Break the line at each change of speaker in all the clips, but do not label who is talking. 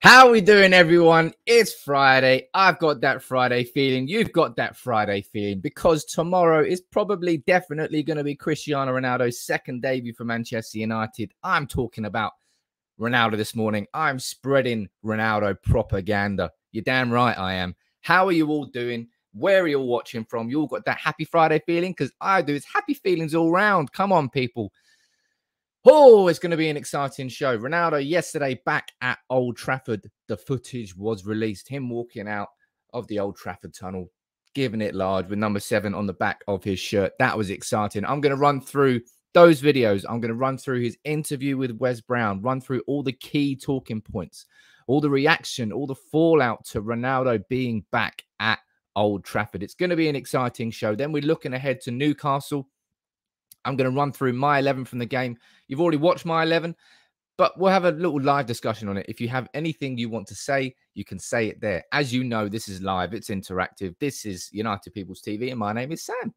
How are we doing, everyone? It's Friday. I've got that Friday feeling. You've got that Friday feeling because tomorrow is probably definitely going to be Cristiano Ronaldo's second debut for Manchester United. I'm talking about Ronaldo this morning. I'm spreading Ronaldo propaganda. You're damn right I am. How are you all doing? Where are you all watching from? You all got that happy Friday feeling? Because I do. It's happy feelings all round. Come on, people. Oh, it's going to be an exciting show. Ronaldo yesterday back at Old Trafford. The footage was released. Him walking out of the Old Trafford tunnel, giving it large with number 7 on the back of his shirt. That was exciting. I'm going to run through those videos. I'm going to run through his interview with Wes Brown, run through all the key talking points, all the reaction, all the fallout to Ronaldo being back at Old Trafford. It's going to be an exciting show. Then we're looking ahead to Newcastle. I'm going to run through my 11 from the game. You've already watched my 11, but we'll have a little live discussion on it. If you have anything you want to say, you can say it there. As you know, this is live. It's interactive. This is United People's TV, and my name is Sam.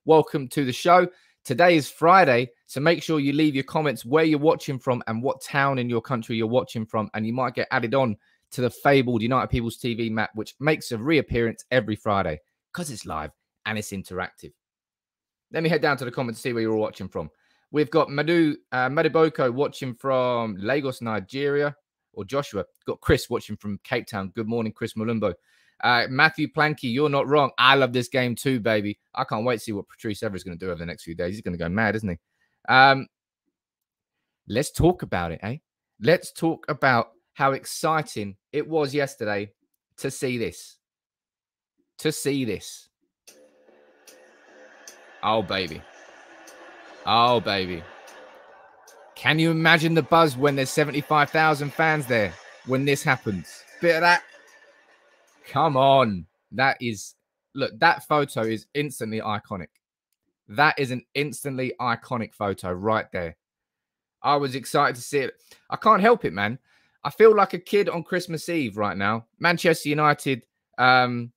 Welcome to the show. Today is Friday, so make sure you leave your comments where you're watching from and what town in your country you're watching from, and you might get added on to the fabled United People's TV map, which makes a reappearance every Friday because it's live and it's interactive. Let me head down to the comments to see where you're all watching from. We've got Madiboko watching from Lagos, Nigeria, or Joshua. Got Chris watching from Cape Town. Good morning, Chris Malumbo. Matthew Planky, you're not wrong. I love this game too, baby. I can't wait to see what Patrice Evra is going to do over the next few days. He's going to go mad, isn't he? Let's talk about it, eh? Let's talk about how exciting it was yesterday to see this. Oh, baby. Oh, baby. Can you imagine the buzz when there's 75,000 fans there when this happens? Bit of that. Come on. That is, look, that photo is instantly iconic. That is an instantly iconic photo right there. I was excited to see it. I can't help it, man. I feel like a kid on Christmas Eve right now. Manchester United are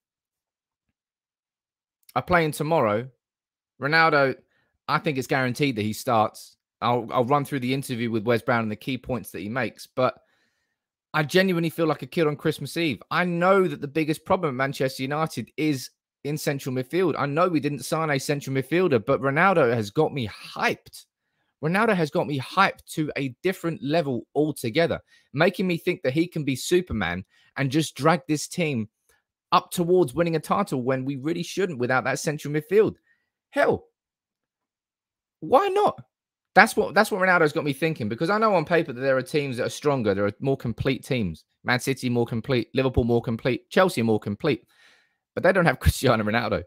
playing tomorrow. Ronaldo, I think it's guaranteed that he starts. I'll run through the interview with Wes Brown and the key points that he makes, but I genuinely feel like a kid on Christmas Eve. I know that the biggest problem at Manchester United is in central midfield. I know we didn't sign a central midfielder, but Ronaldo has got me hyped. Ronaldo has got me hyped to a different level altogether, making me think that he can be Superman and just drag this team up towards winning a title when we really shouldn't without that central midfield. Hell, why not? That's what Ronaldo's got me thinking, because I know on paper that there are teams that are stronger. There are more complete teams. Man City more complete, Liverpool more complete, Chelsea more complete. But they don't have Cristiano Ronaldo.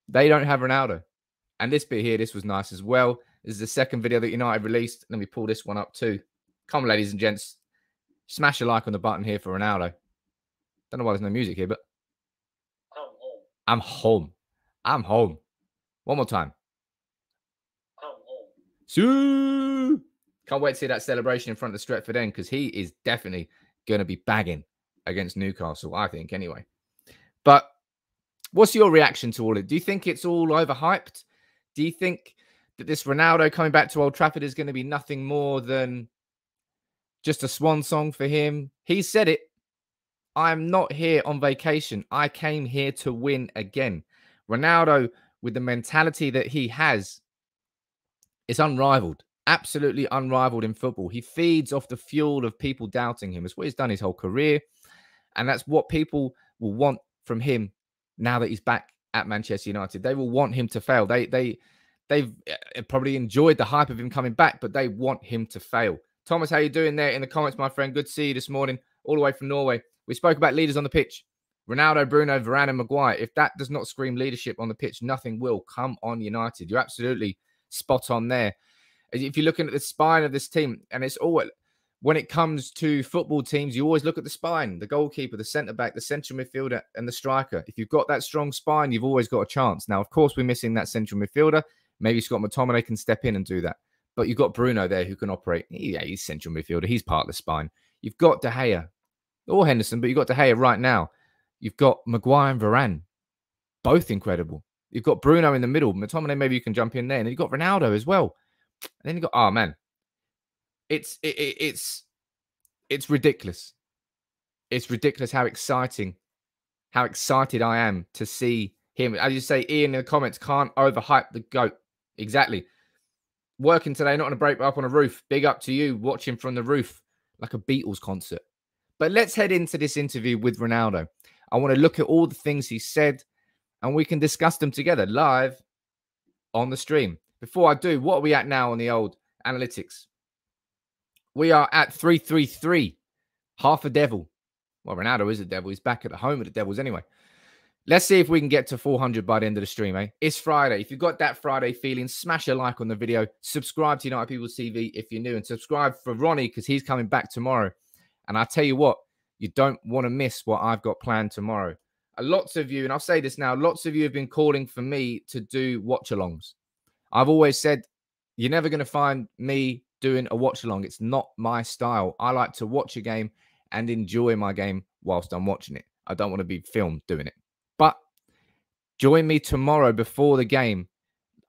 They don't have Ronaldo. And this bit here, this was nice as well. This is the second video that United released. Let me pull this one up too. Come on, ladies and gents. Smash a like on the button here for Ronaldo. Don't know why there's no music here, but I'm home. I'm home. One more time. Can't wait to see that celebration in front of the Stretford End, because he is definitely going to be bagging against Newcastle, I think, anyway. But what's your reaction to all of it? Do you think it's all overhyped? Do you think that this Ronaldo coming back to Old Trafford is going to be nothing more than just a swan song for him? He said it. I'm not here on vacation. I came here to win again. Ronaldo, with the mentality that he has, it's unrivaled, absolutely unrivaled in football. He feeds off the fuel of people doubting him. It's what he's done his whole career. And that's what people will want from him now that he's back at Manchester United. They will want him to fail. They've probably enjoyed the hype of him coming back, but they want him to fail. Thomas, how you doing there in the comments, my friend? Good to see you this morning, all the way from Norway. We spoke about leaders on the pitch. Ronaldo, Bruno, Varane, and Maguire. If that does not scream leadership on the pitch, nothing will. Come on, United. You're absolutely spot on there. If you're looking at the spine of this team, and it's all, when it comes to football teams, you always look at the spine, the goalkeeper, the centre-back, the central midfielder, and the striker. If you've got that strong spine, you've always got a chance. Now, of course, we're missing that central midfielder. Maybe Scott McTominay can step in and do that. But you've got Bruno there who can operate. Yeah, he's central midfielder. He's part of the spine. You've got De Gea or Henderson, but you've got De Gea right now. You've got Maguire and Varane. Both incredible. You've got Bruno in the middle. McTominay, maybe you can jump in there. And then you've got Ronaldo as well. And then you've got, oh, man. It's ridiculous. It's ridiculous how excited I am to see him. As you say, Ian in the comments, can't overhype the GOAT. Exactly. Working today, not on a break, but up on a roof. Big up to you, watching from the roof like a Beatles concert. But let's head into this interview with Ronaldo. I want to look at all the things he said, and we can discuss them together live on the stream. Before I do, what are we at now on the old analytics? We are at 333, half a devil. Well, Ronaldo is a devil. He's back at the home of the Devils anyway. Let's see if we can get to 400 by the end of the stream, eh? It's Friday. If you've got that Friday feeling, smash a like on the video. Subscribe to United People's TV if you're new. And subscribe for Ronnie because he's coming back tomorrow. And I tell you what, you don't want to miss what I've got planned tomorrow. Lots of you, and I'll say this now, lots of you have been calling for me to do watch-alongs. I've always said, you're never going to find me doing a watch-along. It's not my style. I like to watch a game and enjoy my game whilst I'm watching it. I don't want to be filmed doing it. But join me tomorrow before the game.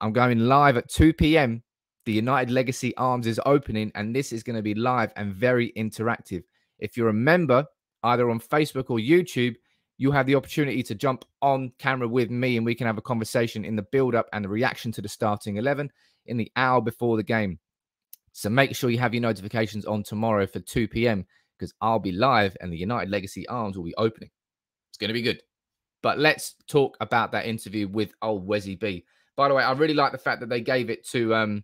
I'm going live at 2 p.m. The United Legacy Arms is opening, and this is going to be live and very interactive. If you're a member, either on Facebook or YouTube, you have the opportunity to jump on camera with me, and we can have a conversation in the build-up and the reaction to the starting 11 in the hour before the game. So make sure you have your notifications on tomorrow for 2 p.m. because I'll be live and the United Legacy Arms will be opening. It's going to be good. But let's talk about that interview with old Wesy B. By the way, I really like the fact that they gave it to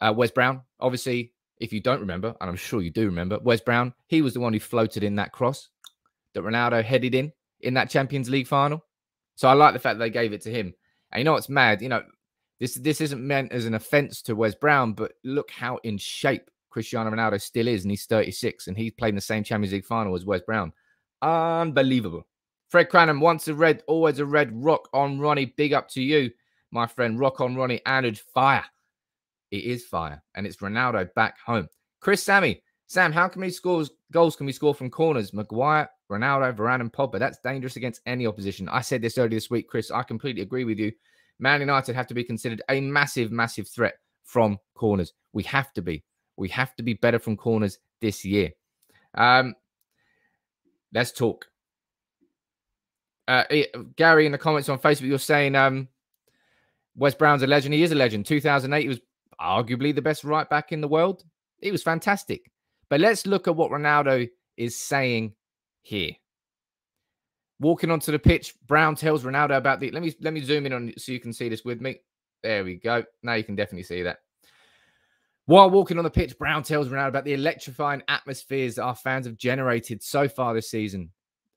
Wes Brown. Obviously, if you don't remember, and I'm sure you do remember, Wes Brown, he was the one who floated in that cross that Ronaldo headed in that Champions League final. So I like the fact that they gave it to him. And you know what's mad? You know, this isn't meant as an offense to Wes Brown, but look how in shape Cristiano Ronaldo still is, and he's 36, and he's played in the same Champions League final as Wes Brown. Unbelievable. Fred Cranham, once a red, always a red. Rock on Ronnie. Big up to you, my friend. Rock on Ronnie. And it's fire. It is fire. And it's Ronaldo back home. Chris Sammy. Sam, how many goals can we score from corners? Maguire, Ronaldo, Varane, and Pogba. That's dangerous against any opposition. I said this earlier this week, Chris. I completely agree with you. Man United have to be considered a massive, massive threat from corners. We have to be. We have to be better from corners this year. Let's talk. Gary in the comments on Facebook, you're saying Wes Brown's a legend. He is a legend. 2008, he was arguably the best right back in the world. He was fantastic. But let's look at what Ronaldo is saying here. Walking onto the pitch, Brown tells Ronaldo about the... Let me zoom in on so you can see this with me. There we go. Now you can definitely see that. While walking on the pitch, Brown tells Ronaldo about the electrifying atmospheres that our fans have generated so far this season,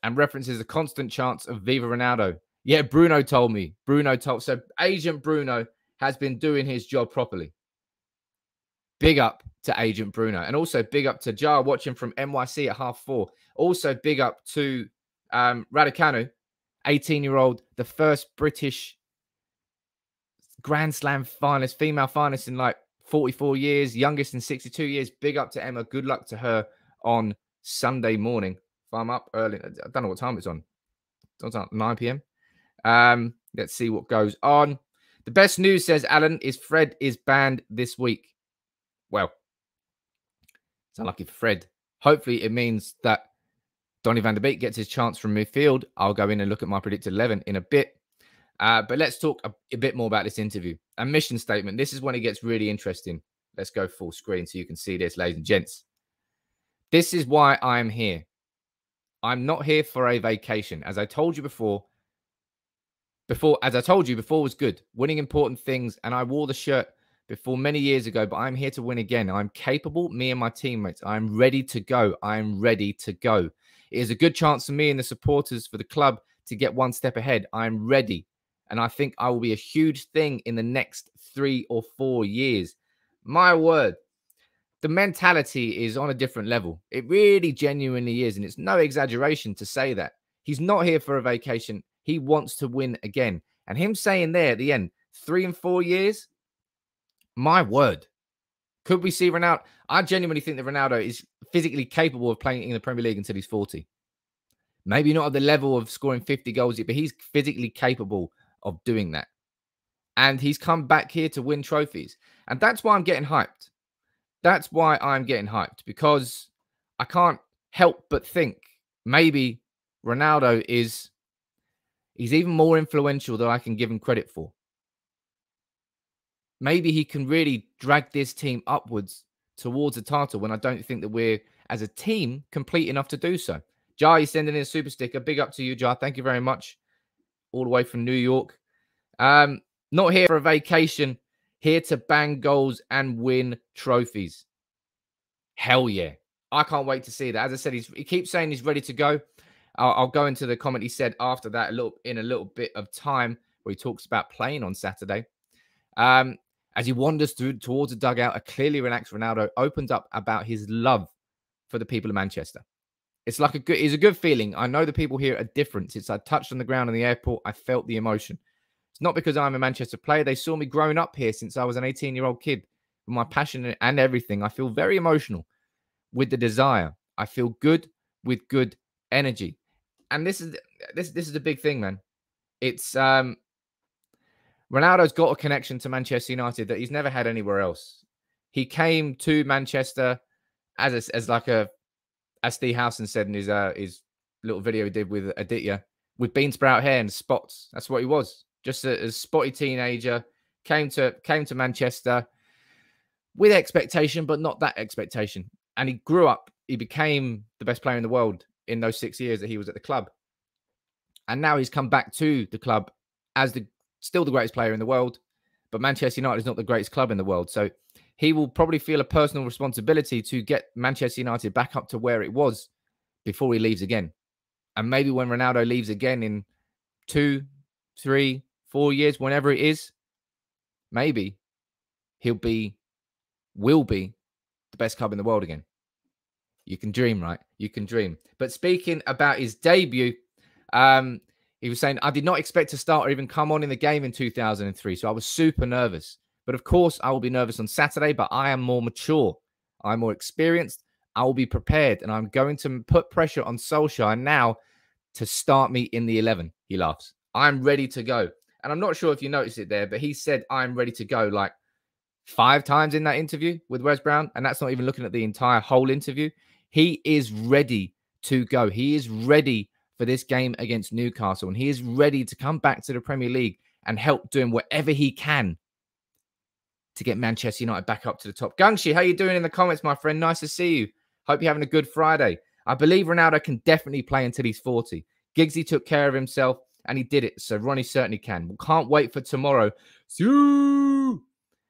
and references a constant chants of Viva Ronaldo. Yeah, Bruno told me. So Agent Bruno has been doing his job properly. Big up to Agent Bruno. And also big up to Jar watching from NYC at 4:30. Also big up to Raducanu, 18-year-old, the first British Grand Slam finalist, female finalist in like 44 years, youngest in 62 years. Big up to Emma. Good luck to her on Sunday morning. I'm up early. I don't know what time it's on. It's on 9 p.m. Let's see what goes on. The best news, says Alan, is Fred is banned this week. Well, it's unlucky for Fred. Hopefully it means that Donny van der Beek gets his chance from midfield. I'll go in and look at my predicted 11 in a bit. But let's talk a bit more about this interview. A mission statement. This is when it gets really interesting. Let's go full screen so you can see this, ladies and gents. This is why I'm here. I'm not here for a vacation. As I told you before was good. Winning important things, and I wore the shirt before many years ago, but I'm here to win again. I'm capable, me and my teammates. I'm ready to go. I'm ready to go. It is a good chance for me and the supporters for the club to get one step ahead. I'm ready, and I think I will be a huge thing in the next 3 or 4 years. My word. The mentality is on a different level. It really genuinely is. And it's no exaggeration to say that. He's not here for a vacation. He wants to win again. And him saying there at the end, 3 and 4 years, my word. Could we see Ronaldo? I genuinely think that Ronaldo is physically capable of playing in the Premier League until he's 40. Maybe not at the level of scoring 50 goals, but he's physically capable of doing that. And he's come back here to win trophies. And that's why I'm getting hyped. That's why I'm getting hyped, because I can't help but think maybe Ronaldo he's even more influential than I can give him credit for. Maybe he can really drag this team upwards towards a title when I don't think that we're, as a team, complete enough to do so. Jar, you're sending in a super sticker. Big up to you, Jar. Thank you very much. All the way from New York. Not here for a vacation. Here to bang goals and win trophies. Hell yeah. I can't wait to see that. As I said, he keeps saying he's ready to go. I'll go into the comment he said after that in a little bit of time where he talks about playing on Saturday. As he wanders towards the dugout, a clearly relaxed Ronaldo opens up about his love for the people of Manchester. It's a good feeling. I know the people here are different. Since I touched on the ground in the airport, I felt the emotion. It's not because I'm a Manchester player. They saw me growing up here since I was an 18-year-old kid. With my passion and everything, I feel very emotional with the desire. I feel good with good energy. And this is a big thing, man. It's Ronaldo's got a connection to Manchester United that he's never had anywhere else. He came to Manchester as Steve Howson said in his little video he did with Aditya, with bean sprout hair and spots. That's what he was. Just a spotty teenager. Came to Manchester with expectation, but not that expectation. And he grew up. He became the best player in the world in those 6 years that he was at the club. And now he's come back to the club as still the greatest player in the world. But Manchester United is not the greatest club in the world. So he will probably feel a personal responsibility to get Manchester United back up to where it was before he leaves again. And maybe when Ronaldo leaves again in 2, 3, 4 years, whenever it is, maybe will be the best club in the world again. You can dream, right? You can dream. But speaking about his debut, he was saying, I did not expect to start or even come on in the game in 2003. So I was super nervous. But of course, I will be nervous on Saturday, but I am more mature. I'm more experienced. I will be prepared. And I'm going to put pressure on Solskjaer now to start me in the 11. He laughs. I'm ready to go. And I'm not sure if you noticed it there, but he said, I'm ready to go like 5 times in that interview with Wes Brown. And that's not even looking at the entire whole interview. He is ready to go. He is ready for this game against Newcastle. And he is ready to come back to the Premier League and help doing whatever he can to get Manchester United back up to the top. Gungshi, how you doing in the comments, my friend? Nice to see you. Hope you're having a good Friday. I believe Ronaldo can definitely play until he's 40. Giggsy took care of himself, and he did it. So Ronnie certainly can. We can't wait for tomorrow. Sue!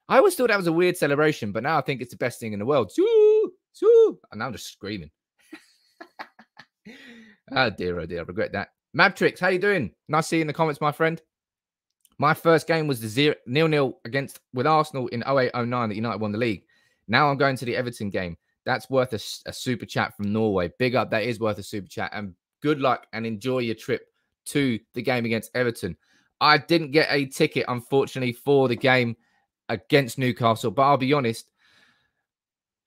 I always thought that was a weird celebration, but now I think it's the best thing in the world. Sue! Sue! And now I'm just screaming. Oh dear, I regret that. Mabtrix, how you doing? Nice to see you in the comments, my friend. My first game was the 0-0 with Arsenal in 08-09 that United won the league. Now I'm going to the Everton game. That's worth a super chat from Norway. Big up, that is worth a super chat. And good luck and enjoy your trip to the game against Everton. I didn't get a ticket, unfortunately, for the game against Newcastle. But I'll be honest,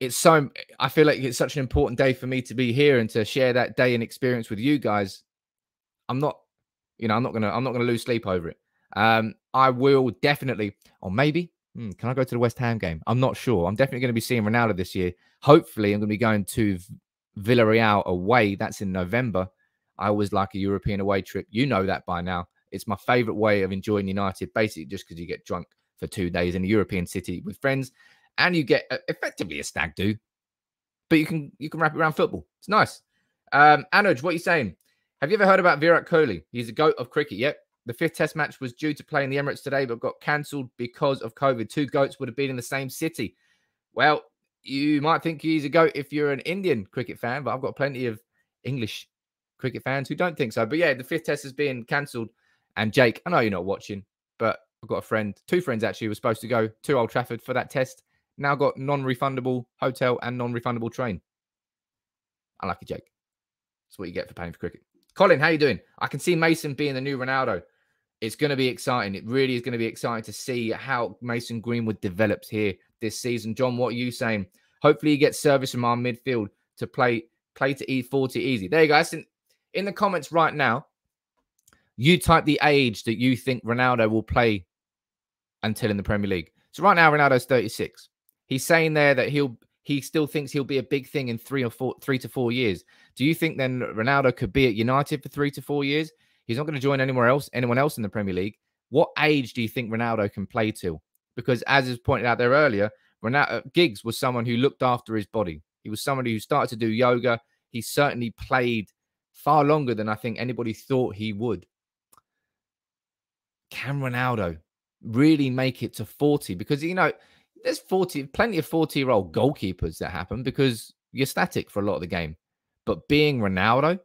I feel like it's such an important day for me to be here and to share that day and experience with you guys. I'm not gonna lose sleep over it. I will definitely, or maybe, can I go to the West Ham game? I'm not sure. I'm definitely going to be seeing Ronaldo this year. Hopefully, I'm going to be going to Villarreal away. That's in November. I always like a European away trip. You know that by now. It's my favorite way of enjoying United, basically just because you get drunk for 2 days in a European city with friends, and you get effectively a stag do, but you can wrap it around football. It's nice. Anuj, what are you saying? Have you ever heard about Virat Kohli? He's the GOAT of cricket. Yep. The 5th test match was due to play in the Emirates today, but got cancelled because of COVID. 2 GOATs would have been in the same city. Well, you might think he's a GOAT if you're an Indian cricket fan, but I've got plenty of English cricket fans who don't think so. But yeah, the 5th test has been cancelled. And Jake, I know you're not watching, but I've got a friend, 2 friends actually, who were supposed to go to Old Trafford for that test. Now got non-refundable hotel and non-refundable train. Unlucky Jake. That's what you get for paying for cricket. Colin, how you doing? I can see Mason being the new Ronaldo. It's going to be exciting. It really is going to be exciting to see how Mason Greenwood develops here this season. John, what are you saying? Hopefully he gets service from our midfield to play to E40 easy. There you go. In the comments right now, you type the age that you think Ronaldo will play until in the Premier League. So right now, Ronaldo's 36. He's saying there that he still thinks he'll be a big thing in 3 to 4 years. Do you think then Ronaldo could be at United for 3 to 4 years? He's not going to join anyone else in the Premier League. What age do you think Ronaldo can play till? Because as is pointed out there earlier, Giggs was someone who looked after his body. He was somebody who started to do yoga. He certainly played far longer than I think anybody thought he would. Can Ronaldo really make it to 40? Because, there's plenty of 40-year-old goalkeepers that happen because you're static for a lot of the game. But being Ronaldo,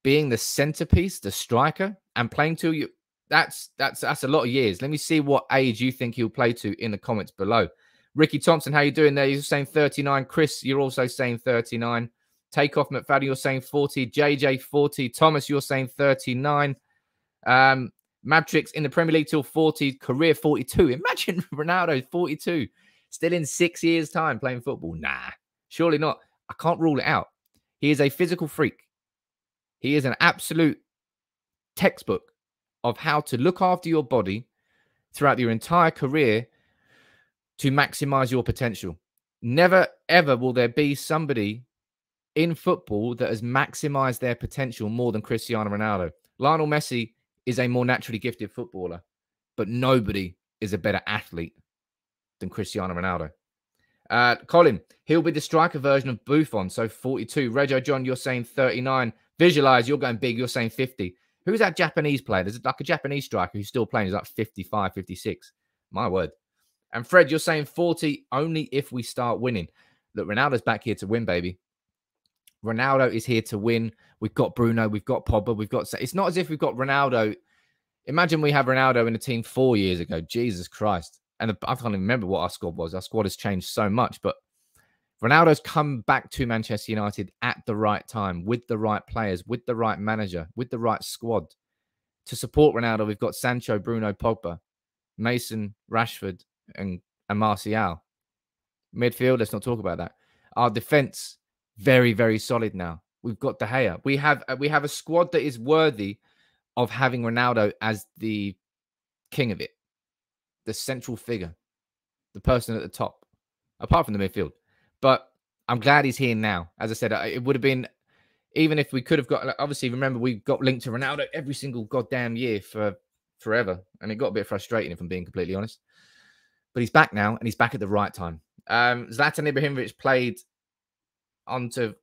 being the centerpiece, the striker, and playing till you, that's a lot of years. Let me see what age you think he'll play to in the comments below. Ricky Thompson, how you doing there? You're saying 39. Chris, you're also saying 39. Takeoff McFadden, you're saying 40. JJ, 40. Thomas, you're saying 39. Matrix in the Premier League till 40. Career 42. Imagine Ronaldo 42. Still in 6 years' time playing football. Nah, surely not. I can't rule it out. He is a physical freak. He is an absolute textbook of how to look after your body throughout your entire career to maximize your potential. Never, ever will there be somebody in football that has maximized their potential more than Cristiano Ronaldo. Lionel Messi is a more naturally gifted footballer, but nobody is a better athlete than Cristiano Ronaldo. Colin, he'll be the striker version of Buffon, so 42. Rego John, you're saying 39. Visualize, you're going big, you're saying 50. Who's that Japanese player? There's like a Japanese striker who's still playing. He's like 55, 56. My word. And Fred, you're saying 40 only if we start winning. Look, Ronaldo's back here to win, baby. Ronaldo is here to win. We've got Bruno. We've got Pogba. We've got... It's not as if we've got Ronaldo. Imagine we have Ronaldo in the team 4 years ago. Jesus Christ. And I can't even remember what our squad was. Our squad has changed so much. But Ronaldo's come back to Manchester United at the right time, with the right players, with the right manager, with the right squad. To support Ronaldo, we've got Sancho, Bruno, Pogba, Mason, Rashford, and Martial. Midfield, let's not talk about that. Our defense, very, very solid now. We've got De Gea. We have a squad that is worthy of having Ronaldo as the king of it, the central figure, the person at the top, apart from the midfield. But I'm glad he's here now. As I said, it would have been, even if we could have got, obviously, remember, we got linked to Ronaldo every single goddamn year for forever. And it got a bit frustrating, if I'm being completely honest. But he's back now, and he's back at the right time. Zlatan Ibrahimovic played onto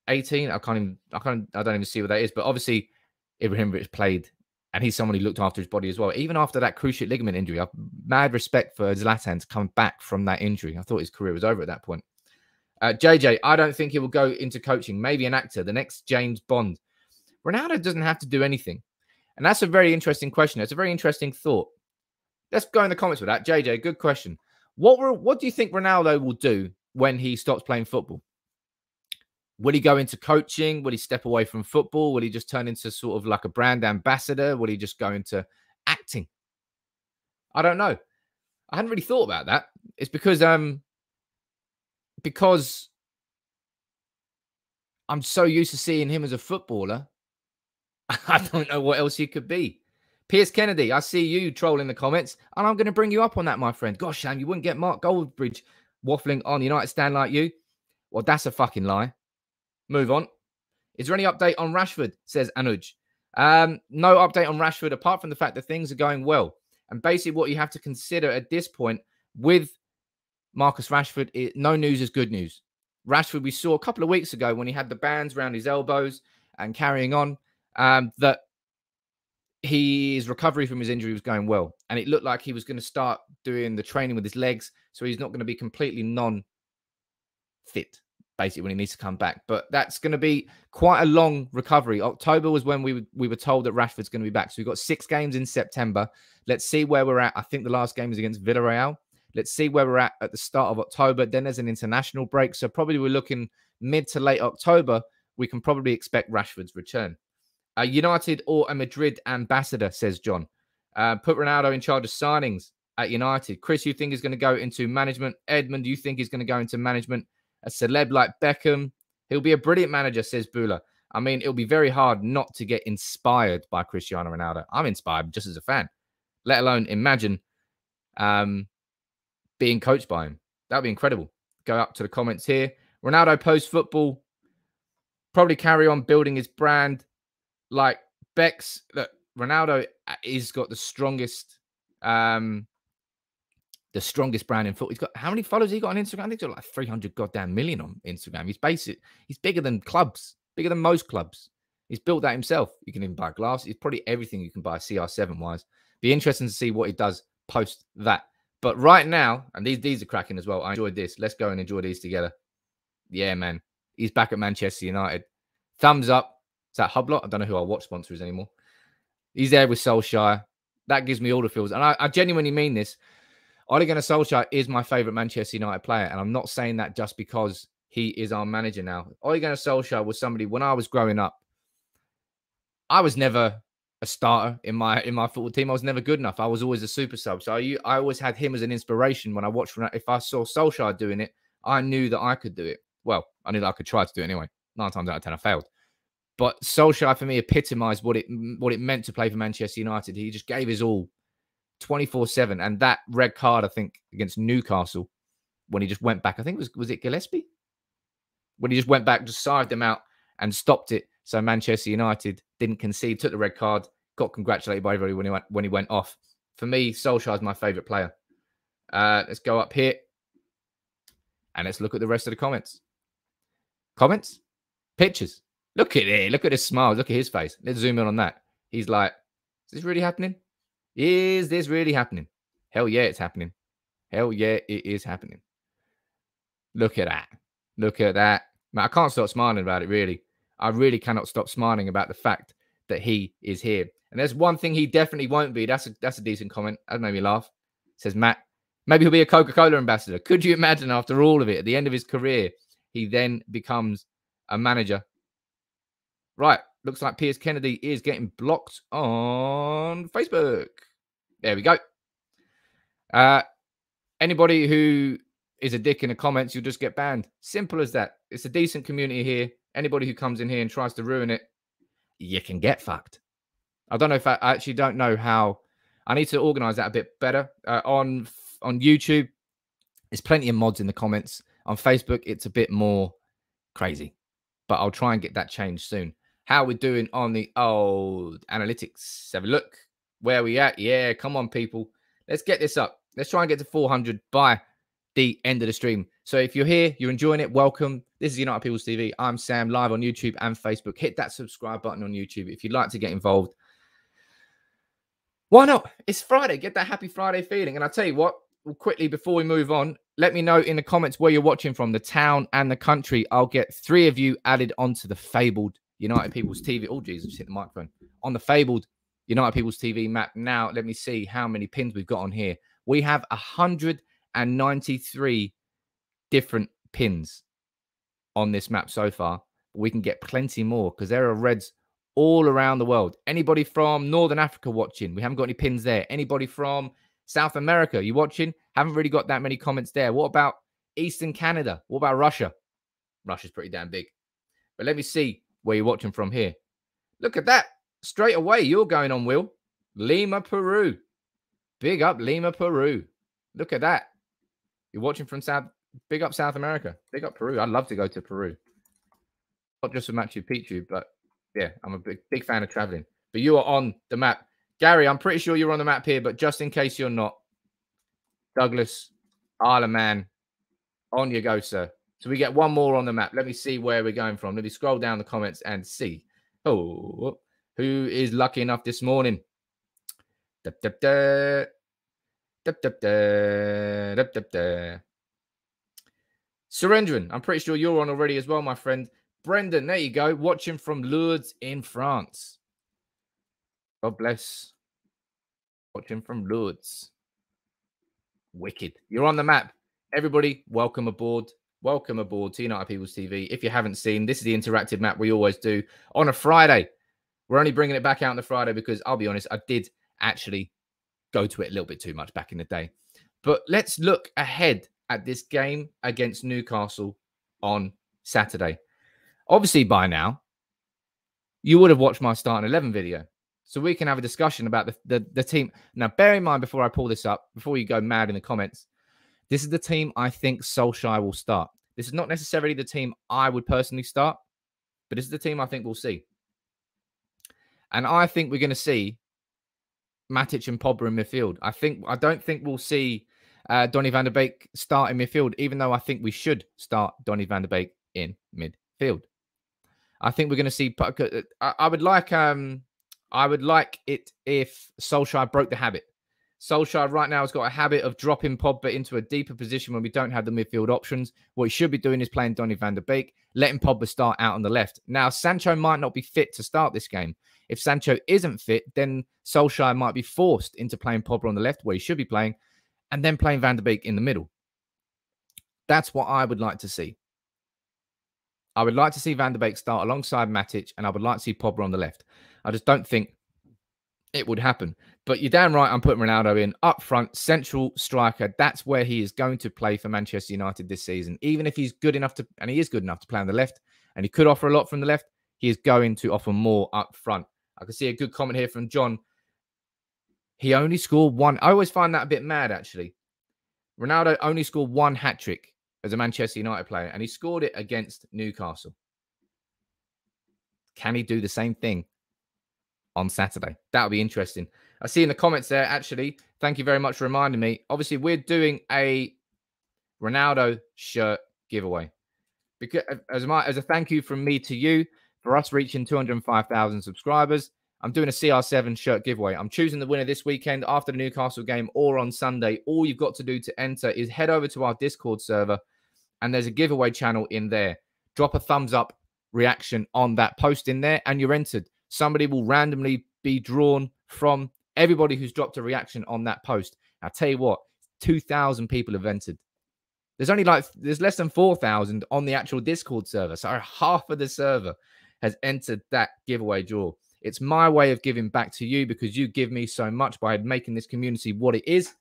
18. I don't even see what that is. But obviously, Ibrahimovic played, and he's someone who looked after his body as well. Even after that cruciate ligament injury, I've mad respect for Zlatan to come back from that injury. I thought his career was over at that point. JJ, I don't think he will go into coaching. Maybe an actor, the next James Bond. Ronaldo doesn't have to do anything. And that's a very interesting question. It's a very interesting thought. Let's go in the comments with that. JJ, good question. What do you think Ronaldo will do when he stops playing football? Will he go into coaching? Will he step away from football? Will he just turn into sort of like a brand ambassador? Will he just go into acting? I don't know. I hadn't really thought about that. It's because I'm so used to seeing him as a footballer. I don't know what else he could be. Piers Kennedy, I see you trolling the comments, and I'm going to bring you up on that, my friend. Gosh, Sam, you wouldn't get Mark Goldbridge waffling on United stand like you. Well, that's a fucking lie. Move on. Is there any update on Rashford, says Anuj. No update on Rashford, apart from the fact that things are going well. And basically what you have to consider at this point with Marcus Rashford, no news is good news. Rashford, we saw a couple of weeks ago when he had the bands around his elbows and carrying on, that his recovery from his injury was going well. And it looked like he was going to start doing the training with his legs. So he's not going to be completely non-fit, basically, when he needs to come back. But that's going to be quite a long recovery. October was when we were told that Rashford's going to be back. So we've got 6 games in September. Let's see where we're at. I think the last game is against Villarreal. Let's see where we're at the start of October. Then there's an international break. So probably we're looking mid to late October. We can probably expect Rashford's return. United or a Madrid ambassador, says John. Put Ronaldo in charge of signings at United. Chris, you think he's going to go into management? Edmund, do you think he's going to go into management? A celeb like Beckham? He'll be a brilliant manager, says Bula. I mean, it'll be very hard not to get inspired by Cristiano Ronaldo. I'm inspired just as a fan, let alone imagine being coached by him. That would be incredible. go up to the comments here. Ronaldo post-football, probably carry on building his brand. Like Bex, look, Ronaldo has got the strongest brand in football. He's got, how many followers he got on Instagram? I think he's got like 300 goddamn million on Instagram. He's bigger than clubs, bigger than most clubs. He's built that himself. You can even buy glass. He's probably everything you can buy CR7 wise. Be interesting to see what he does post that. But right now, and these are cracking as well. I enjoyed this. Let's go and enjoy these together. Yeah, man. He's back at Manchester United. Thumbs up. Is that Hublot? I don't know who our watch sponsor is anymore. He's there with Solskjaer. That gives me all the feels. And I genuinely mean this. Ole Gunnar Solskjaer is my favourite Manchester United player. And I'm not saying that just because he is our manager now. Ole Gunnar Solskjaer was somebody, when I was growing up, I was never a starter in my football team. I was never good enough. I was always a super sub. So I always had him as an inspiration when I watched. If I saw Solskjaer doing it, I knew that I could do it. Well, I knew that I could try to do it anyway. 9 times out of 10, I failed. But Solskjaer, for me, epitomised what it meant to play for Manchester United. He just gave his all 24/7. And that red card, I think, against Newcastle, when he just went back, I think was it Gillespie? When he just went back, just sived them out and stopped it. So Manchester United didn't concede, took the red card, got congratulated by everybody when he went off. For me, Solskjaer is my favourite player. Let's go up here and let's look at the rest of the comments. Comments? Pictures. Look at it. Look at his smile. Look at his face. Let's zoom in on that. He's like, is this really happening? Is this really happening? Hell yeah, it's happening. Hell yeah, it is happening. Look at that. Look at that. Man, I can't stop smiling about it, really. I really cannot stop smiling about the fact that he is here. And there's one thing he definitely won't be. That's a decent comment. That made me laugh. Says Matt, maybe he'll be a Coca-Cola ambassador. Could you imagine after all of it, at the end of his career, he then becomes a manager? Right. Looks like Piers Kennedy is getting blocked on Facebook. There we go. Anybody who is a dick in the comments, you'll just get banned. Simple as that. It's a decent community here. Anybody who comes in here and tries to ruin it, you can get fucked. I don't know if I actually don't know how. I need to organize that a bit better. On YouTube, there's plenty of mods in the comments. On Facebook, it's a bit more crazy. But I'll try and get that changed soon. How we're doing on the old analytics. Have a look. Where are we at? Yeah, come on, people. Let's get this up. Let's try and get to 400 by the end of the stream. So if you're here, you're enjoying it, welcome. This is United People's TV. I'm Sam, live on YouTube and Facebook. Hit that subscribe button on YouTube if you'd like to get involved. Why not? It's Friday. Get that happy Friday feeling. And I'll tell you what, quickly before we move on, let me know in the comments where you're watching from, the town and the country. I'll get 3 of you added onto the fabled United People's TV. Oh, Jesus, just hit the microphone. On the fabled United People's TV map. Now, let me see how many pins we've got on here. We have 193 different pins on this map so far. We can get plenty more because there are reds all around the world. Anybody from Northern Africa watching? We haven't got any pins there. Anybody from South America, you watching? Haven't really got that many comments there. What about Eastern Canada? What about Russia? Russia's pretty damn big. But let me see where you're watching from here. Look at that. Straight away, you're going on, Will. Lima, Peru. Big up Lima, Peru. Look at that. You're watching from South. Big up South America. Big up Peru. I'd love to go to Peru. Not just for Machu Picchu, but yeah, I'm a big fan of traveling. But you are on the map. Gary, I'm pretty sure you're on the map here, but just in case you're not, Douglas, Isle of Man, on you go, sir. So we get one more on the map. Let me see where we're going from. Let me scroll down the comments and see. Oh, who is lucky enough this morning? Surrendering. I'm pretty sure you're on already as well, my friend. Brendan, there you go. Watching from Lourdes in France. God bless. Watching from Lourdes. Wicked. You're on the map. Everybody, welcome aboard. Welcome aboard to United People's TV. If you haven't seen, this is the interactive map we always do on a Friday. We're only bringing it back out on the Friday because I'll be honest, I did actually go to it a little bit too much back in the day. But let's look ahead at this game against Newcastle on Saturday. Obviously, by now, you would have watched my starting 11 video. So we can have a discussion about the team. Now, bear in mind, before I pull this up, before you go mad in the comments, This is the team I think Solskjaer will start. This is not necessarily the team I would personally start, but this is the team I think we'll see. And I think we're going to see Matic and Pogba in midfield. I don't think we'll see Donny van der Beek start in midfield, even though I think we should start Donny van der Beek in midfield. I think we're going to see. I would like it if Solskjaer broke the habit. Solskjaer right now has got a habit of dropping Pogba into a deeper position when we don't have the midfield options. What he should be doing is playing Donny van der Beek, letting Pogba start out on the left. Now, Sancho might not be fit to start this game. If Sancho isn't fit, then Solskjaer might be forced into playing Pogba on the left, where he should be playing, and then playing van der Beek in the middle. That's what I would like to see. I would like to see Van der Beek start alongside Matic, and I would like to see Pogba on the left. I just don't think it would happen. But you're damn right, I'm putting Ronaldo in up front, central striker. That's where he is going to play for Manchester United this season. Even if he's good enough to, and he is good enough to play on the left, and he could offer a lot from the left, he is going to offer more up front. I can see a good comment here from John. He only scored one. I always find that a bit mad, actually. Ronaldo only scored one hat-trick as a Manchester United player, and he scored it against Newcastle. Can he do the same thing on Saturday? That would be interesting. I see in the comments there, actually, thank you very much for reminding me. Obviously, we're doing a Ronaldo shirt giveaway. Because as a thank you from me to you for us reaching 205,000 subscribers, I'm doing a CR7 shirt giveaway. I'm choosing the winner this weekend after the Newcastle game or on Sunday. All you've got to do to enter is head over to our Discord server, and there's a giveaway channel in there. Drop a thumbs up reaction on that post in there, and you're entered. Somebody will randomly be drawn from everybody who's dropped a reaction on that post. I'll tell you what, 2,000 people have entered. There's less than 4,000 on the actual Discord server. So half of the server has entered that giveaway draw. It's my way of giving back to you because you give me so much by making this community what it is,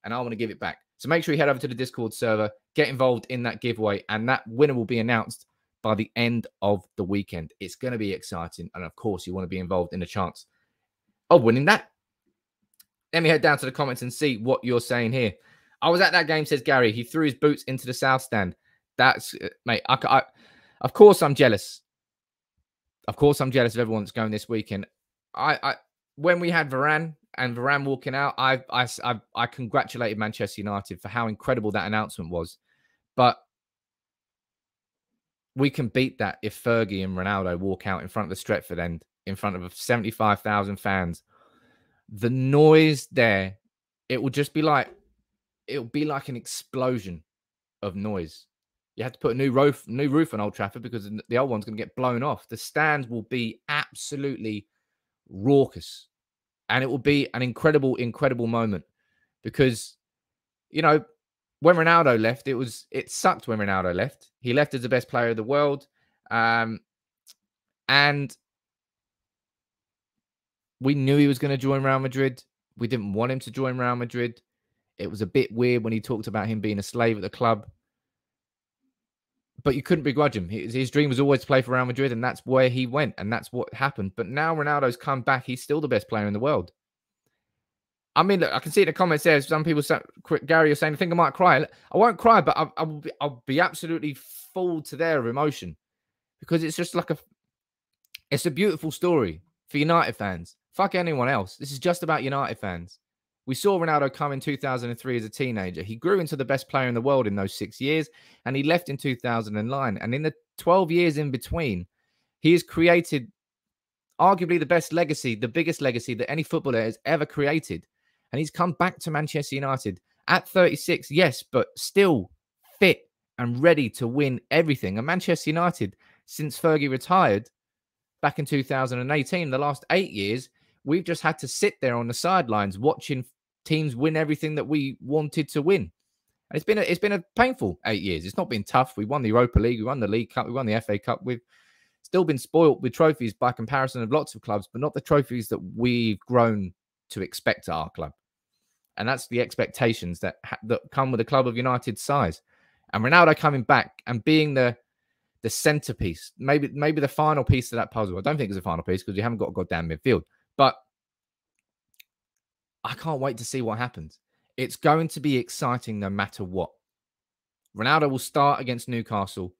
and I want to give it back. So make sure you head over to the Discord server, get involved in that giveaway, and that winner will be announced by the end of the weekend. It's going to be exciting, and of course, you want to be involved in the chance of winning that. Let me head down to the comments and see what you're saying here. I was at that game, says Gary. He threw his boots into the south stand. That's, mate, of course I'm jealous. Of course I'm jealous of everyone that's going this weekend. When we had Varane and Varane walking out, I congratulated Manchester United for how incredible that announcement was. But we can beat that if Fergie and Ronaldo walk out in front of the Stretford end, in front of 75,000 fans. The noise there, it will be like an explosion of noise. You have to put a new roof on Old Trafford because the old one's going to get blown off. The stands will be absolutely raucous. And it will be an incredible, incredible moment. Because, you know, when Ronaldo left, it sucked when Ronaldo left. He left as the best player of the world. And we knew he was going to join Real Madrid. We didn't want him to join Real Madrid. It was a bit weird when he talked about him being a slave at the club. But you couldn't begrudge him. His dream was always to play for Real Madrid, and that's where he went, and that's what happened. But now Ronaldo's come back. He's still the best player in the world. I mean, look, I can see in the comments there, some people, Gary, you're saying, I think I might cry. I won't cry, but I'll be absolutely full to there of emotion because it's just like it's a beautiful story for United fans. Fuck anyone else. This is just about United fans. We saw Ronaldo come in 2003 as a teenager. He grew into the best player in the world in those 6 years, and he left in 2009. And in the 12 years in between, he has created arguably the best legacy, the biggest legacy that any footballer has ever created. And he's come back to Manchester United at 36, yes, but still fit and ready to win everything. And Manchester United, since Fergie retired back in 2018, the last 8 years, we've just had to sit there on the sidelines watching teams win everything that we wanted to win. And it's been a painful 8 years. It's not been tough. We won the Europa League, we won the League Cup, we won the FA Cup. We've still been spoilt with trophies by comparison of lots of clubs, but not the trophies that we've grown to expect at our club. And that's the expectations that come with a club of United's size. And Ronaldo coming back and being the centerpiece, maybe the final piece of that puzzle. I don't think it's a final piece because you haven't got a goddamn midfield. But I can't wait to see what happens. It's going to be exciting no matter what. Ronaldo will start against Newcastle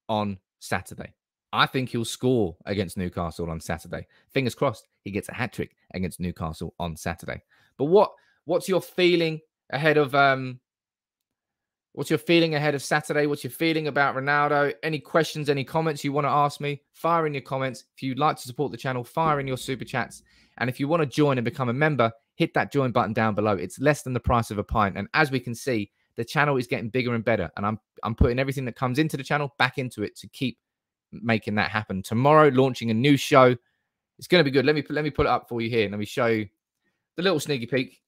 on Saturday. I think he'll score against Newcastle on Saturday. Fingers crossed he gets a hat-trick against Newcastle on Saturday. But what's your feeling ahead of Saturday? What's your feeling about Ronaldo? Any questions, any comments you want to ask me? Fire in your comments. If you'd like to support the channel, fire in your super chats. And if you want to join and become a member, hit that join button down below. It's less than the price of a pint. And as we can see, the channel is getting bigger and better. And I'm putting everything that comes into the channel back into it to keep making that happen. Tomorrow, launching a new show. It's going to be good. Let me put it up for you here. Let me show you the little sneaky peek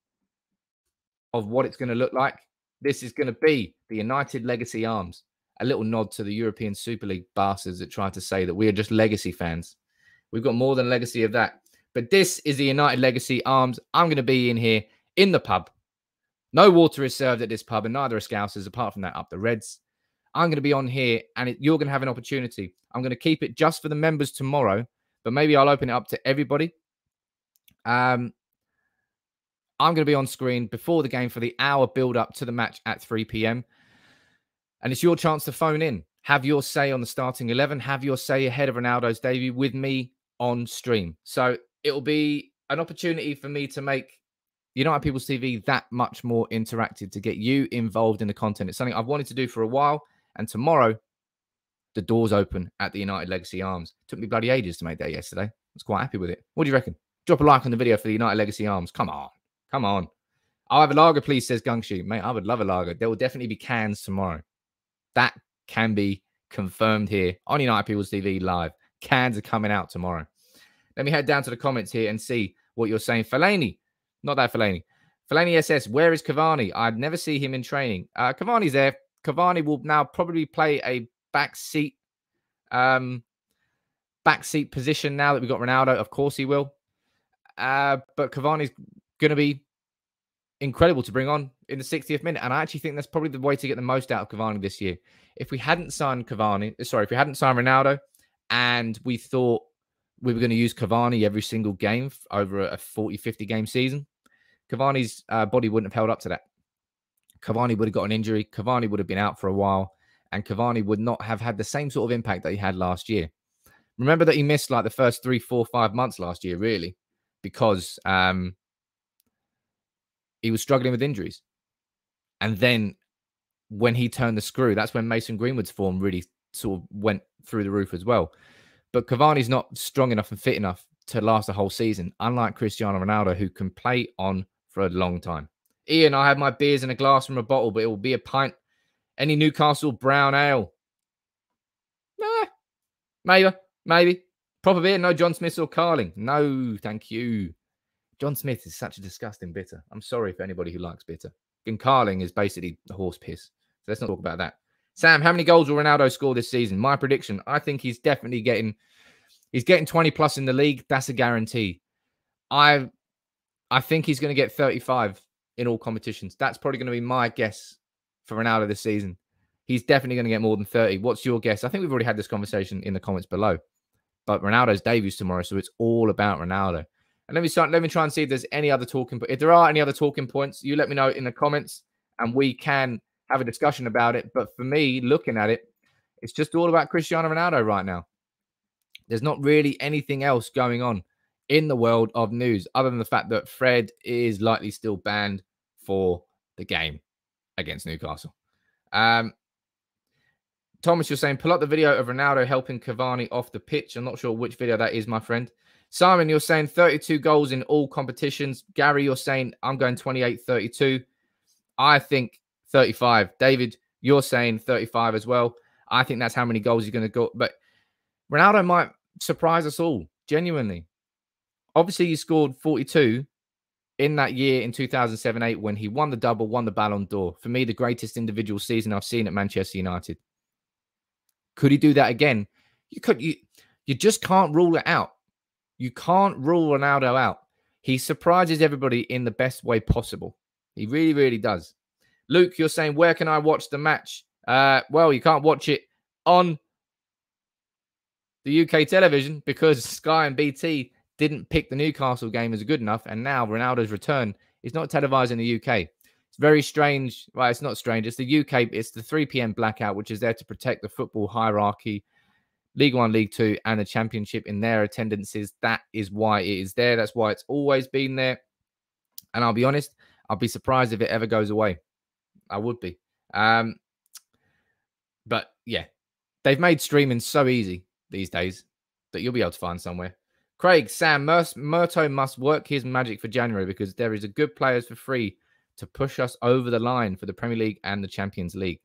of what it's going to look like. This is going to be the United Legacy Arms. A little nod to the European Super League bastards that tried to say that we are just legacy fans. We've got more than legacy of that. But this is the United Legacy Arms. I'm going to be in here in the pub. No water is served at this pub, and neither are Scousers, apart from that up the Reds. I'm going to be on here, and you're going to have an opportunity. I'm going to keep it just for the members tomorrow, but maybe I'll open it up to everybody. I'm going to be on screen before the game for the hour build-up to the match at 3 p.m. And it's your chance to phone in. Have your say on the starting 11. Have your say ahead of Ronaldo's debut with me on stream. So it'll be an opportunity for me to make United People's TV that much more interactive, to get you involved in the content. It's something I've wanted to do for a while. And tomorrow, the doors open at the United Legacy Arms. Took me bloody ages to make that yesterday. I was quite happy with it. What do you reckon? Drop a like on the video for the United Legacy Arms. Come on. Come on. I'll have a lager, please, says Gungshu. Mate, I would love a lager. There will definitely be cans tomorrow. That can be confirmed here on United People's TV live. Cans are coming out tomorrow. Let me head down to the comments here and see what you're saying. Fellaini. Not that Fellaini. Fellaini SS. Where is Cavani? I'd never see him in training. Cavani's there. Cavani will now probably play a backseat position now that we've got Ronaldo. Of course he will. But Cavani's going to be incredible to bring on in the 60th minute. And I actually think that's probably the way to get the most out of Cavani this year. If we hadn't signed Ronaldo and we thought we were going to use Cavani every single game over a 40, 50 game season, Cavani's body wouldn't have held up to that. Cavani would have got an injury. Cavani would have been out for a while. And Cavani would not have had the same sort of impact that he had last year. Remember that he missed like the first 3, 4, 5 months last year, really, because he was struggling with injuries. And then when he turned the screw, that's when Mason Greenwood's form really sort of went through the roof as well. But Cavani's not strong enough and fit enough to last a whole season, unlike Cristiano Ronaldo, who can play on for a long time. Ian, I have my beers in a glass from a bottle, but it will be a pint. Any Newcastle brown ale? Nah, maybe. Proper beer, no John Smith or Carling. No, thank you. John Smith is such a disgusting bitter. I'm sorry for anybody who likes bitter. And Carling is basically horse piss. So let's not talk about that. Sam, how many goals will Ronaldo score this season? My prediction, I think he's definitely getting 20 plus in the league. That's a guarantee. I think he's going to get 35 in all competitions. That's probably going to be my guess for Ronaldo this season. He's definitely going to get more than 30. What's your guess? I think we've already had this conversation in the comments below. But Ronaldo's debuts tomorrow, so it's all about Ronaldo. And let me try and see if there's any other talking points. If there are any other talking points, you let me know in the comments and we can have a discussion about it. But for me, looking at it, it's just all about Cristiano Ronaldo right now. There's not really anything else going on in the world of news other than the fact that Fred is likely still banned for the game against Newcastle. Thomas, you're saying, pull up the video of Ronaldo helping Cavani off the pitch. I'm not sure which video that is, my friend. Simon, you're saying 32 goals in all competitions. Gary, you're saying I'm going 28-32. I think 35. David, you're saying 35 as well. I think that's how many goals he's going to go. But Ronaldo might surprise us all, genuinely. Obviously, he scored 42 in that year in 2007-8 when he won the double, won the Ballon d'Or. For me, the greatest individual season I've seen at Manchester United. Could he do that again? You just can't rule it out. You can't rule Ronaldo out. He surprises everybody in the best way possible. He really, really does. Luke, you're saying, where can I watch the match? Well, you can't watch it on the UK television because Sky and BT didn't pick the Newcastle game as good enough. And now Ronaldo's return is not televised in the UK. It's very strange. Well, it's not strange. It's the UK. It's the 3 p.m. blackout, which is there to protect the football hierarchy, League One, League Two, and the Championship in their attendances. That is why it is there. That's why it's always been there. And I'll be honest, I'll be surprised if it ever goes away. I would be. But yeah, they've made streaming so easy these days that you'll be able to find somewhere. Craig, Sam, Murto must work his magic for January because there is a good players for free to push us over the line for the Premier League and the Champions League.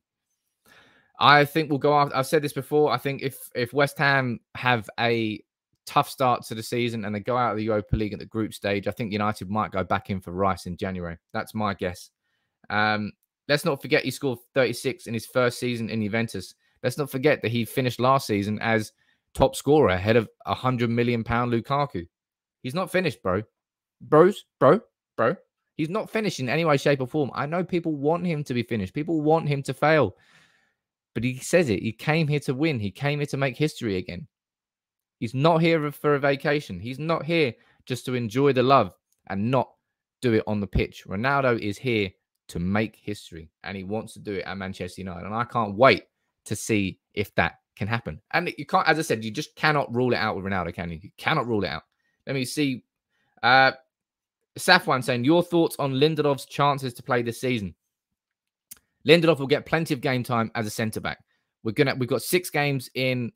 I think we'll go after. I've said this before. I think if West Ham have a tough start to the season and they go out of the Europa League at the group stage, I think United might go back in for Rice in January. That's my guess. Let's not forget he scored 36 in his first season in Juventus. Let's not forget that he finished last season as top scorer ahead of £100 million Lukaku. He's not finished, bro. Bro. He's not finished in any way, shape, or form. I know people want him to be finished. People want him to fail. But he says it. He came here to win. He came here to make history again. He's not here for a vacation. He's not here just to enjoy the love and not do it on the pitch. Ronaldo is here to make history, and he wants to do it at Manchester United. And I can't wait to see if that can happen. And you can't, as I said, you just cannot rule it out with Ronaldo, can you? You cannot rule it out. Let me see. Safwan saying, your thoughts on Lindelof's chances to play this season? Lindelof will get plenty of game time as a centre-back. We've got 6 games in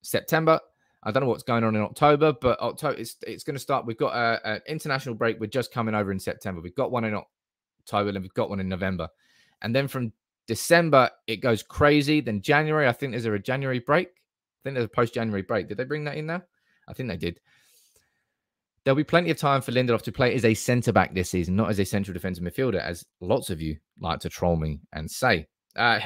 September. I don't know what's going on in October, but October it's going to start. We've got an international break. We're just coming over in September. We've got one in October, and we've got one in November. And then from December, it goes crazy. Then January, I think there's a January break. I think there's a post-January break. Did they bring that in now? I think they did. There'll be plenty of time for Lindelof to play as a centre-back this season, not as a central defensive midfielder, as lots of you like to troll me and say.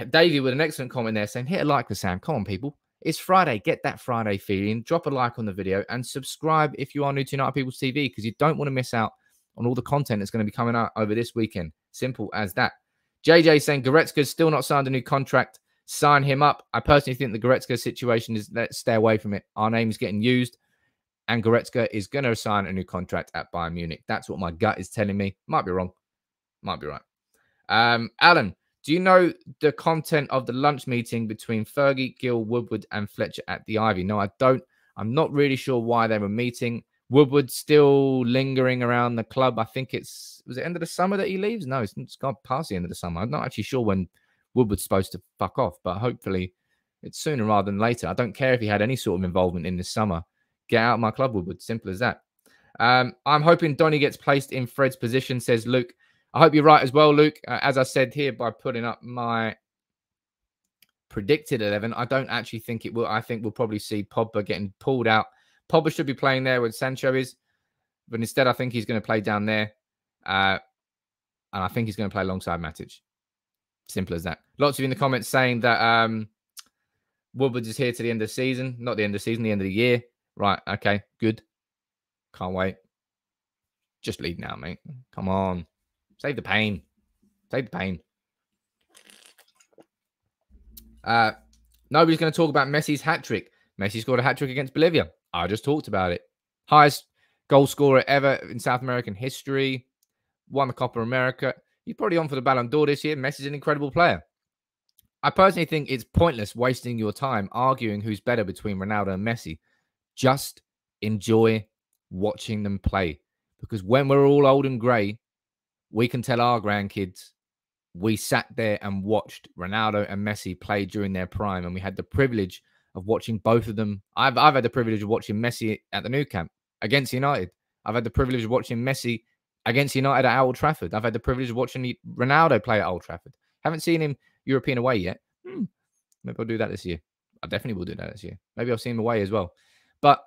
Davey with an excellent comment there saying, hit a like for Sam. Come on, people. It's Friday. Get that Friday feeling. Drop a like on the video and subscribe if you are new to United People's TV because you don't want to miss out on all the content that's going to be coming out over this weekend. Simple as that. JJ saying, Goretzka's still not signed a new contract. Sign him up. I personally think the Goretzka situation is, let's stay away from it. Our name is getting used. And Goretzka is going to sign a new contract at Bayern Munich. That's what my gut is telling me. Might be wrong. Might be right. Alan, do you know the content of the lunch meeting between Fergie, Gill, Woodward, and Fletcher at the Ivy? No, I don't. I'm not really sure why they were meeting. Woodward still lingering around the club. I think was it end of the summer that he leaves? No, it's gone past the end of the summer. I'm not actually sure when Woodward's supposed to fuck off, but hopefully it's sooner rather than later. I don't care if he had any sort of involvement in this summer. Get out of my club, Woodward. Simple as that. I'm hoping Donny gets placed in Fred's position, says Luke. I hope you're right as well, Luke. As I said here by putting up my predicted 11, I don't actually think it will. I think we'll probably see Pogba getting pulled out. Pogba should be playing there where Sancho is. But instead, I think he's going to play down there. And I think he's going to play alongside Matic. Simple as that. Lots of you in the comments saying that Woodward is here to the end of the season. Not the end of the season, the end of the year. Right, okay, good. Can't wait. Just leave now, mate. Come on. Save the pain. Save the pain. Nobody's going to talk about Messi's hat-trick. Messi scored a hat-trick against Bolivia. I just talked about it. Highest goal scorer ever in South American history. Won the Copa America. He's probably on for the Ballon d'Or this year. Messi's an incredible player. I personally think it's pointless wasting your time arguing who's better between Ronaldo and Messi. Just enjoy watching them play. Because when we're all old and grey, we can tell our grandkids we sat there and watched Ronaldo and Messi play during their prime. And we had the privilege of watching both of them. I've had the privilege of watching Messi at the Nou Camp against United. I've had the privilege of watching Messi against United at Old Trafford. I've had the privilege of watching Ronaldo play at Old Trafford. Haven't seen him European away yet. Maybe I'll do that this year. I definitely will do that this year. Maybe I'll see him away as well. But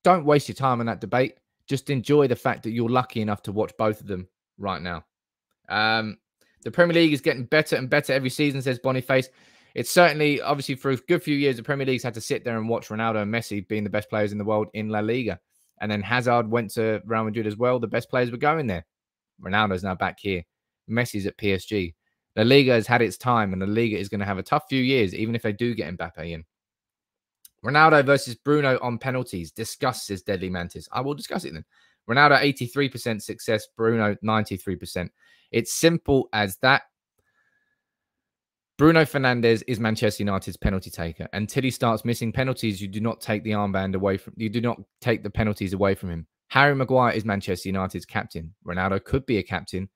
don't waste your time on that debate. Just enjoy the fact that you're lucky enough to watch both of them right now. The Premier League is getting better and better every season, says Boniface. It's certainly, obviously, for a good few years, the Premier League's had to sit there and watch Ronaldo and Messi being the best players in the world in La Liga. And then Hazard went to Real Madrid as well. The best players were going there. Ronaldo's now back here. Messi's at PSG. La Liga has had its time, and La Liga is going to have a tough few years, even if they do get Mbappe in. Ronaldo versus Bruno on penalties. Discuss, says Deadly Mantis. I will discuss it then. Ronaldo, 83% success. Bruno, 93%. It's simple as that. Bruno Fernandes is Manchester United's penalty taker. Until he starts missing penalties, you do not take the armband away from, you do not take the penalties away from him. Harry Maguire is Manchester United's captain. Ronaldo could be a captain,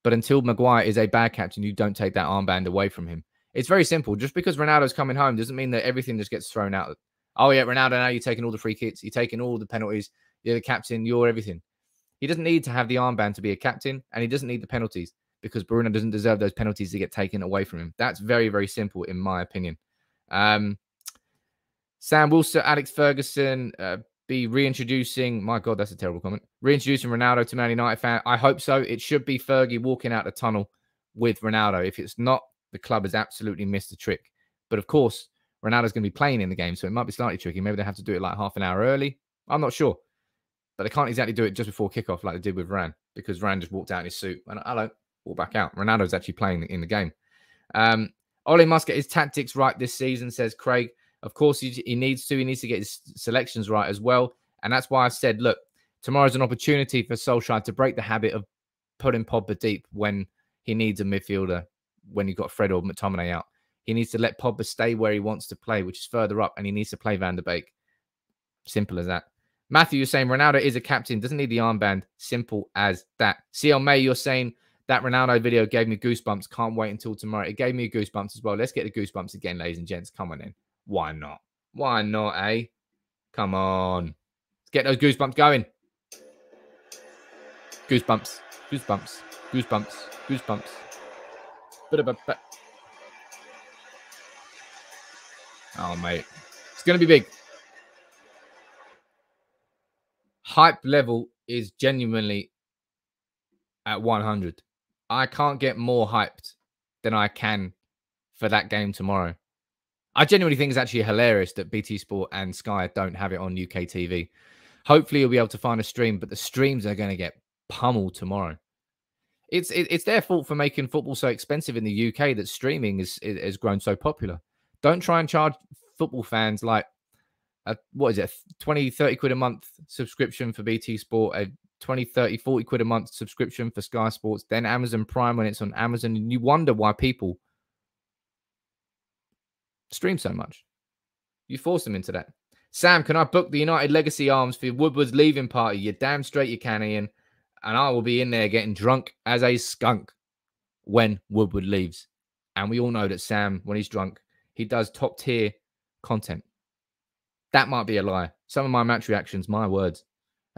but until Maguire is a bad captain, you don't take that armband away from him. It's very simple. Just because Ronaldo's coming home doesn't mean that everything just gets thrown out. Oh, yeah, Ronaldo, now you're taking all the free kicks. You're taking all the penalties. You're the captain. You're everything. He doesn't need to have the armband to be a captain, and he doesn't need the penalties because Bruno doesn't deserve those penalties to get taken away from him. That's very, very simple, in my opinion. Sam Wilson, Alex Ferguson, be reintroducing, my God, that's a terrible comment, reintroducing Ronaldo to Man United fan. I hope so. It should be Fergie walking out the tunnel with Ronaldo. If it's not, the club has absolutely missed the trick. But of course, Ronaldo's going to be playing in the game, so it might be slightly tricky. Maybe they have to do it like half an hour early. I'm not sure. But they can't exactly do it just before kickoff like they did with Varane, because Varane just walked out in his suit and hello, walk back out. Ronaldo's actually playing in the game. Ole must get his tactics right this season, says Craig. Of course, he needs to. He needs to get his selections right as well. And that's why I said, look, tomorrow's an opportunity for Solskjaer to break the habit of putting Pogba deep when he needs a midfielder, when you've got Fred or McTominay out. He needs to let Pogba stay where he wants to play, which is further up, and he needs to play Van der Beek. Simple as that. Matthew, you're saying Ronaldo is a captain, doesn't need the armband. Simple as that. CL May, you're saying that Ronaldo video gave me goosebumps. Can't wait until tomorrow. It gave me goosebumps as well. Let's get the goosebumps again, ladies and gents. Come on in. Why not? Why not, eh? Come on. Let's get those goosebumps going. Goosebumps. Goosebumps. Goosebumps. Goosebumps. Oh, mate. It's going to be big. Hype level is genuinely at 100. I can't get more hyped than I can for that game tomorrow. I genuinely think it's actually hilarious that BT Sport and Sky don't have it on UK TV. Hopefully you'll be able to find a stream, but the streams are going to get pummeled tomorrow. It's their fault for making football so expensive in the UK that streaming has grown so popular. Don't try and charge football fans like what is it, 20, 30 quid a month subscription for BT Sport, a 20, 30, 40 quid a month subscription for Sky Sports, then Amazon Prime when it's on Amazon, and you wonder why people stream so much. You force them into that. Sam, can I book the United Legacy Arms for Woodward's leaving party? You're damn straight you can, Ian. And I will be in there getting drunk as a skunk when Woodward leaves. And we all know that Sam, when he's drunk, he does top tier content. That might be a lie. Some of my match reactions, my words,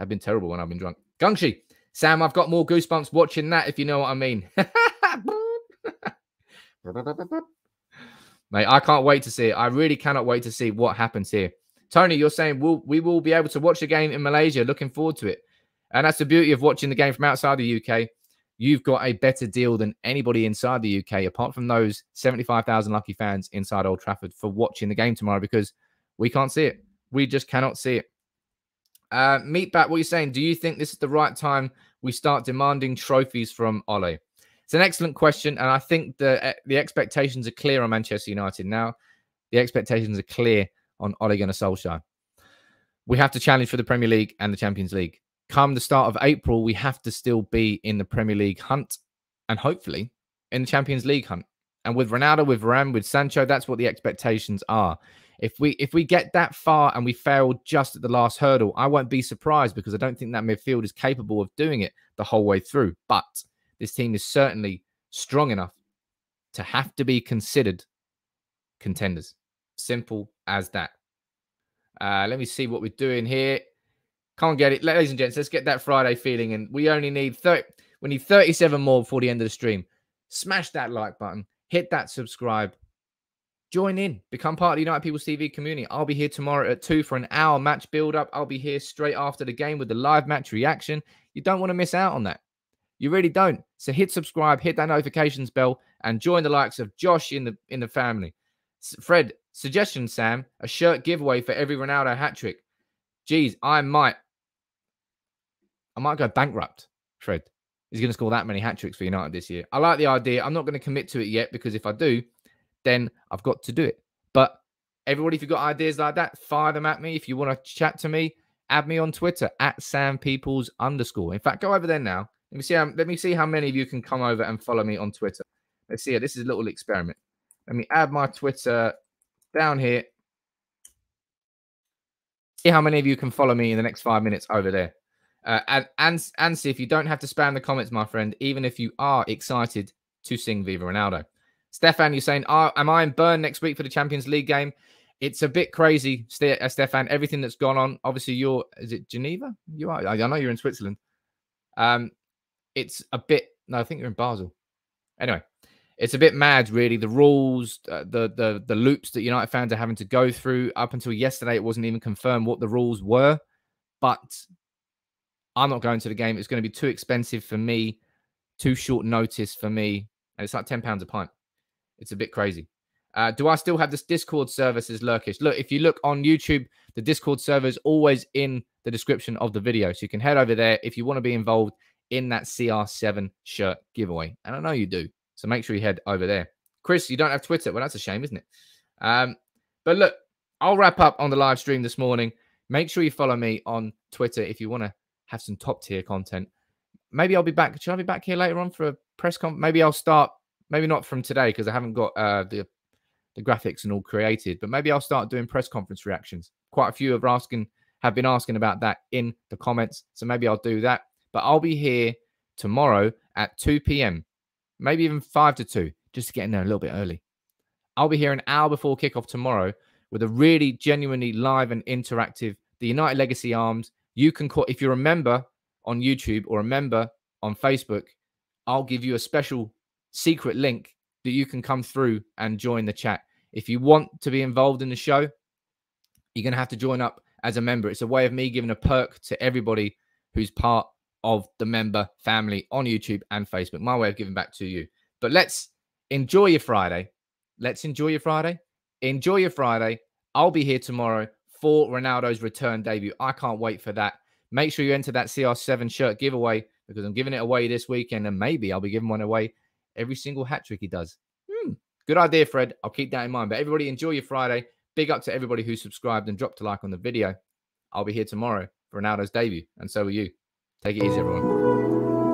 have been terrible when I've been drunk. Gungshi, Sam, I've got more goosebumps watching that, if you know what I mean. Mate, I can't wait to see it. I really cannot wait to see what happens here. Tony, you're saying we will be able to watch the game in Malaysia. Looking forward to it. And that's the beauty of watching the game from outside the UK. You've got a better deal than anybody inside the UK, apart from those 75,000 lucky fans inside Old Trafford for watching the game tomorrow, because we can't see it. We just cannot see it. Meatbat, what are you saying? Do you think this is the right time we start demanding trophies from Ole? It's an excellent question, and I think the expectations are clear on Manchester United now. The expectations are clear on Ole Gunnar Solskjaer. We have to challenge for the Premier League and the Champions League. Come the start of April, we have to still be in the Premier League hunt and hopefully in the Champions League hunt. And with Ronaldo, with Varane, with Sancho, that's what the expectations are. If we get that far and we fail just at the last hurdle, I won't be surprised, because I don't think that midfield is capable of doing it the whole way through. But this team is certainly strong enough to have to be considered contenders. Simple as that. Let me see what we're doing here. Can't get it. Ladies and gents, let's get that Friday feeling. And we only need 30. We need 37 more before the end of the stream. Smash that like button. Hit that subscribe. Join in. Become part of the United People's TV community. I'll be here tomorrow at 2 for an hour match build-up. I'll be here straight after the game with the live match reaction. You don't want to miss out on that. You really don't. So hit subscribe, hit that notifications bell, and join the likes of Josh in the family. Fred, suggestion, Sam, a shirt giveaway for every Ronaldo hat-trick. Geez, I might go bankrupt, Fred. He's going to score that many hat-tricks for United this year. I like the idea. I'm not going to commit to it yet, because if I do, then I've got to do it. But everybody, if you've got ideas like that, fire them at me. If you want to chat to me, add me on Twitter at SamPeoples_. In fact, go over there now. Let me see how many of you can come over and follow me on Twitter. Let's see. This is a little experiment. Let me add my Twitter down here. See how many of you can follow me in the next 5 minutes over there. And see if you don't have to spam the comments, my friend, even if you are excited to sing Viva Ronaldo. Stefan, you're saying, am I in Bern next week for the Champions League game? It's a bit crazy, Stefan, everything that's gone on. Obviously, is it Geneva? You are. I know you're in Switzerland. It's a bit, no, I think you're in Basel. Anyway, it's a bit mad, really. The rules, the loops that United fans are having to go through. Up until yesterday, it wasn't even confirmed what the rules were. But I'm not going to the game. It's going to be too expensive for me, too short notice for me. And it's like £10 a pint. It's a bit crazy. Do I still have this Discord server, says Lurkish? Look, if you look on YouTube, the Discord server is always in the description of the video. So you can head over there if you want to be involved in that CR7 shirt giveaway. And I know you do. So make sure you head over there. Chris, you don't have Twitter. Well, that's a shame, isn't it? But look, I'll wrap up on the live stream this morning. Make sure you follow me on Twitter if you want to have some top tier content. Maybe I'll be back. Should I be back here later on for a press conference? Maybe I'll start, maybe not from today because I haven't got the graphics and all created, but maybe I'll start doing press conference reactions. Quite a few have been asking about that in the comments. So maybe I'll do that. But I'll be here tomorrow at 2 p.m. Maybe even 5 to 2, just to get in there a little bit early. I'll be here an hour before kickoff tomorrow with a really genuinely live and interactive, the United Legacy Arms. You can call, if you're a member on YouTube or a member on Facebook, I'll give you a special secret link that you can come through and join the chat. If you want to be involved in the show, you're going to have to join up as a member. It's a way of me giving a perk to everybody who's part of the member family on YouTube and Facebook. My way of giving back to you. But let's enjoy your Friday. Let's enjoy your Friday. Enjoy your Friday. I'll be here tomorrow for Ronaldo's return debut. I can't wait for that. Make sure you enter that CR7 shirt giveaway because I'm giving it away this weekend, and maybe I'll be giving one away every single hat trick he does. Good idea, Fred. I'll keep that in mind. But everybody, enjoy your Friday. Big up to everybody who subscribed and dropped a like on the video. I'll be here tomorrow for Ronaldo's debut, and so will you. Take it easy, everyone.